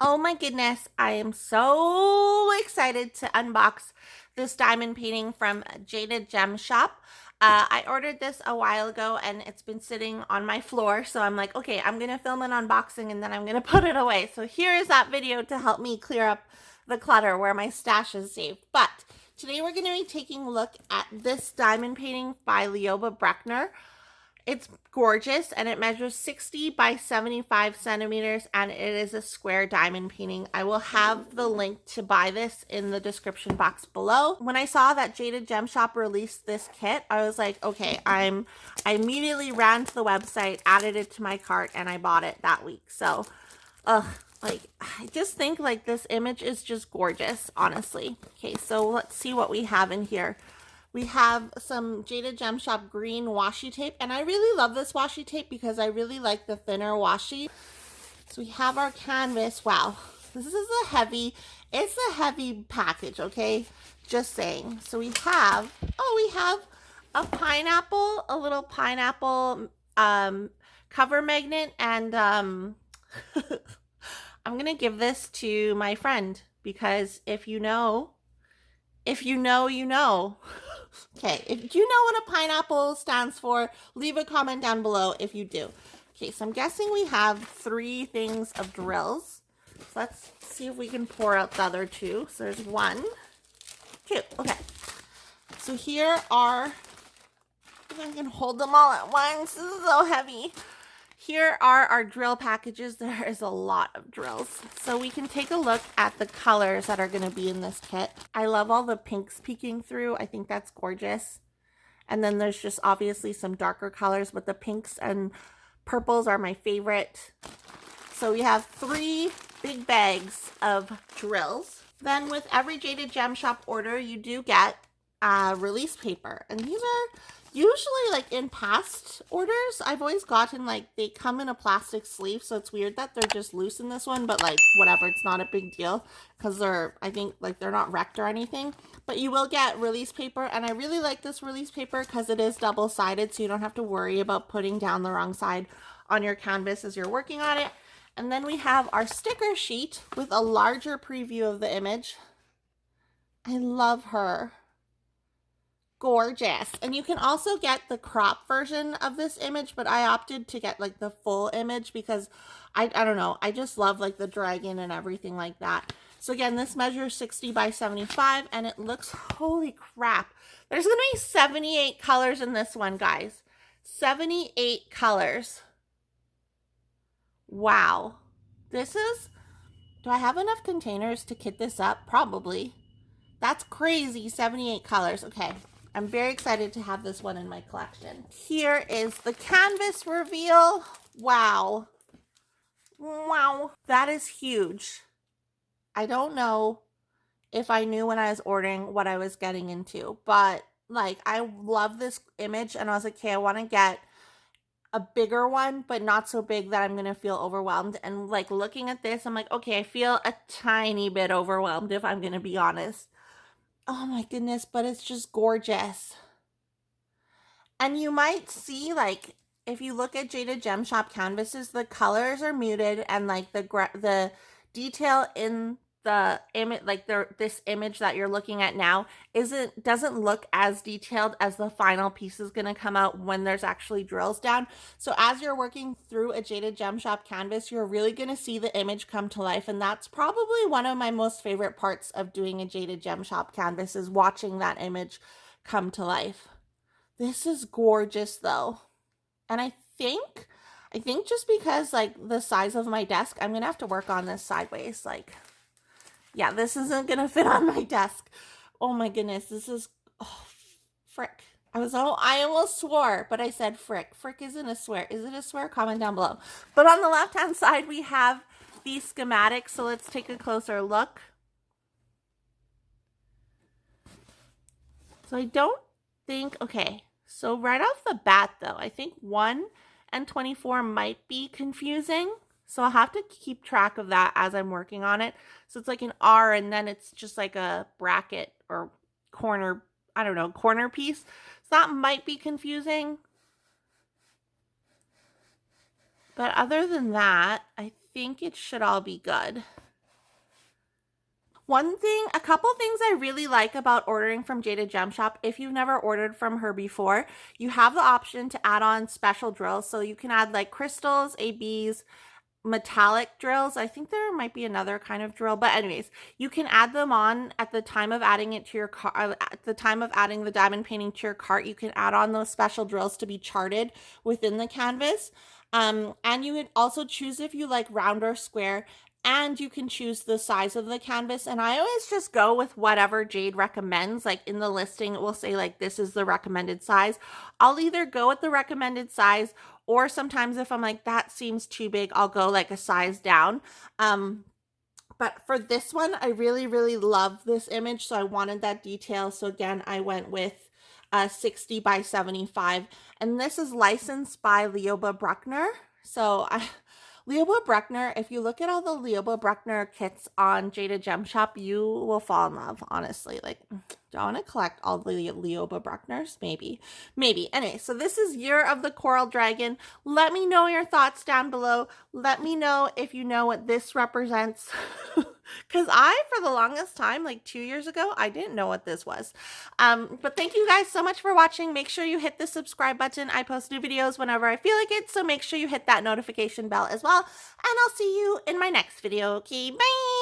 Oh my goodness, I am so excited to unbox this diamond painting from Jaded Gem Shop. I ordered this a while ago and it's been sitting on my floor, so I'm like, okay, I'm going to film an unboxing and then I'm going to put it away. So here is that video to help me clear up the clutter where my stash is saved. But today we're going to be taking a look at this diamond painting by Lioba Bruckner. It's gorgeous and it measures 60 by 75 centimeters and it is a square diamond painting. I will have the link to buy this in the description box below. When I saw that Jaded Gem Shop released this kit, I was like, okay, I immediately ran to the website, added it to my cart, and I bought it that week. So, like, I just think like this image is just gorgeous, honestly. Okay, so let's see what we have in here. We have some Jaded Gem Shop green washi tape, and I really love this washi tape because I really like the thinner washi. So we have our canvas. Wow, this is it's a heavy package, okay? Just saying. So we have a pineapple, a little pineapple cover magnet, and I'm gonna give this to my friend because if you know, you know. Okay, if you know what a pineapple stands for, leave a comment down below if you do. Okay, so I'm guessing we have 3 things of drills. So let's see if we can pour out the other 2. So there's 1, 2. Okay. So here are, if I can hold them all at once. This is so heavy. Here are our drill packages. There is a lot of drills. So we can take a look at the colors that are going to be in this kit. I love all the pinks peeking through. I think that's gorgeous. And then there's just obviously some darker colors, but the pinks and purples are my favorite. So we have 3 big bags of drills. Then with every Jaded Gem Shop order, you do get release paper. And these are usually like in past orders, I've always gotten like they come in a plastic sleeve, so it's weird that they're just loose in this one, but like whatever, it's not a big deal because I think like they're not wrecked or anything. But you will get release paper, and I really like this release paper because it is double-sided, so you don't have to worry about putting down the wrong side on your canvas as you're working on it. And then we have our sticker sheet with a larger preview of the image. I love her. Gorgeous. And you can also get the crop version of this image, but I opted to get like the full image because I don't know, I just love like the dragon and everything like that. So again, this measures 60 by 75 and it looks, holy crap, there's gonna be 78 colors in this one, guys. 78 colors. Wow. This is, do I have enough containers to kit this up? Probably. That's crazy, 78 colors. Okay, I'm very excited to have this one in my collection. Here is the canvas reveal. Wow. Wow. That is huge. I don't know if I knew when I was ordering what I was getting into, but like I love this image and I was like, okay, I want to get a bigger one, but not so big that I'm going to feel overwhelmed. And like looking at this, I'm like, okay, I feel a tiny bit overwhelmed if I'm going to be honest. Oh my goodness, but it's just gorgeous. And you might see, like, if you look at Jaded Gem Shop canvases, the colors are muted and like the detail in the image, like this image that you're looking at now, doesn't look as detailed as the final piece is going to come out when there's actually drills down. So as you're working through a Jaded Gem Shop canvas, you're really going to see the image come to life, and that's probably one of my most favorite parts of doing a Jaded Gem Shop canvas, is watching that image come to life. This is gorgeous though. And I think just because like the size of my desk, I'm going to have to work on this sideways. Like, yeah, this isn't going to fit on my desk. Oh my goodness. This is, oh, frick. I almost swore, but I said frick. Frick isn't a swear. Is it a swear? Comment down below. But on the left-hand side, we have the schematic. So let's take a closer look. So I don't think, okay. So right off the bat though, I think 1 and 24 might be confusing. So I'll have to keep track of that as I'm working on it. So it's like an R and then it's just like a bracket or corner, I don't know, corner piece. So that might be confusing. But other than that, I think it should all be good. A couple things I really like about ordering from Jaded Gem Shop, if you've never ordered from her before, you have the option to add on special drills. So you can add like crystals, ABs, metallic drills. I think there might be another kind of drill, but anyways, you can add them on at the time of adding it to your cart. At the time of adding the diamond painting to your cart, you can add on those special drills to be charted within the canvas. And you would also choose if you like round or square, and you can choose the size of the canvas. And I always just go with whatever Jade recommends. Like in the listing, it will say like this is the recommended size. I'll either go with the recommended size, or sometimes if I'm like that seems too big, I'll go like a size down. But for this one, I really love this image, so I wanted that detail. So again, I went with 60 by 75, and this is licensed by Lioba Bruckner. Lioba Bruckner, if you look at all the Lioba Bruckner kits on Jaded Gem Shop, you will fall in love, honestly. Like, do I want to collect all the Lioba Bruckners? Maybe. Anyway, so this is Year of the Coral Dragon. Let me know your thoughts down below. Let me know if you know what this represents. Because for the longest time, like 2 years ago, I didn't know what this was. But thank you guys so much for watching. Make sure you hit the subscribe button. I post new videos whenever I feel like it, so make sure you hit that notification bell as well. And I'll see you in my next video. Okay, bye!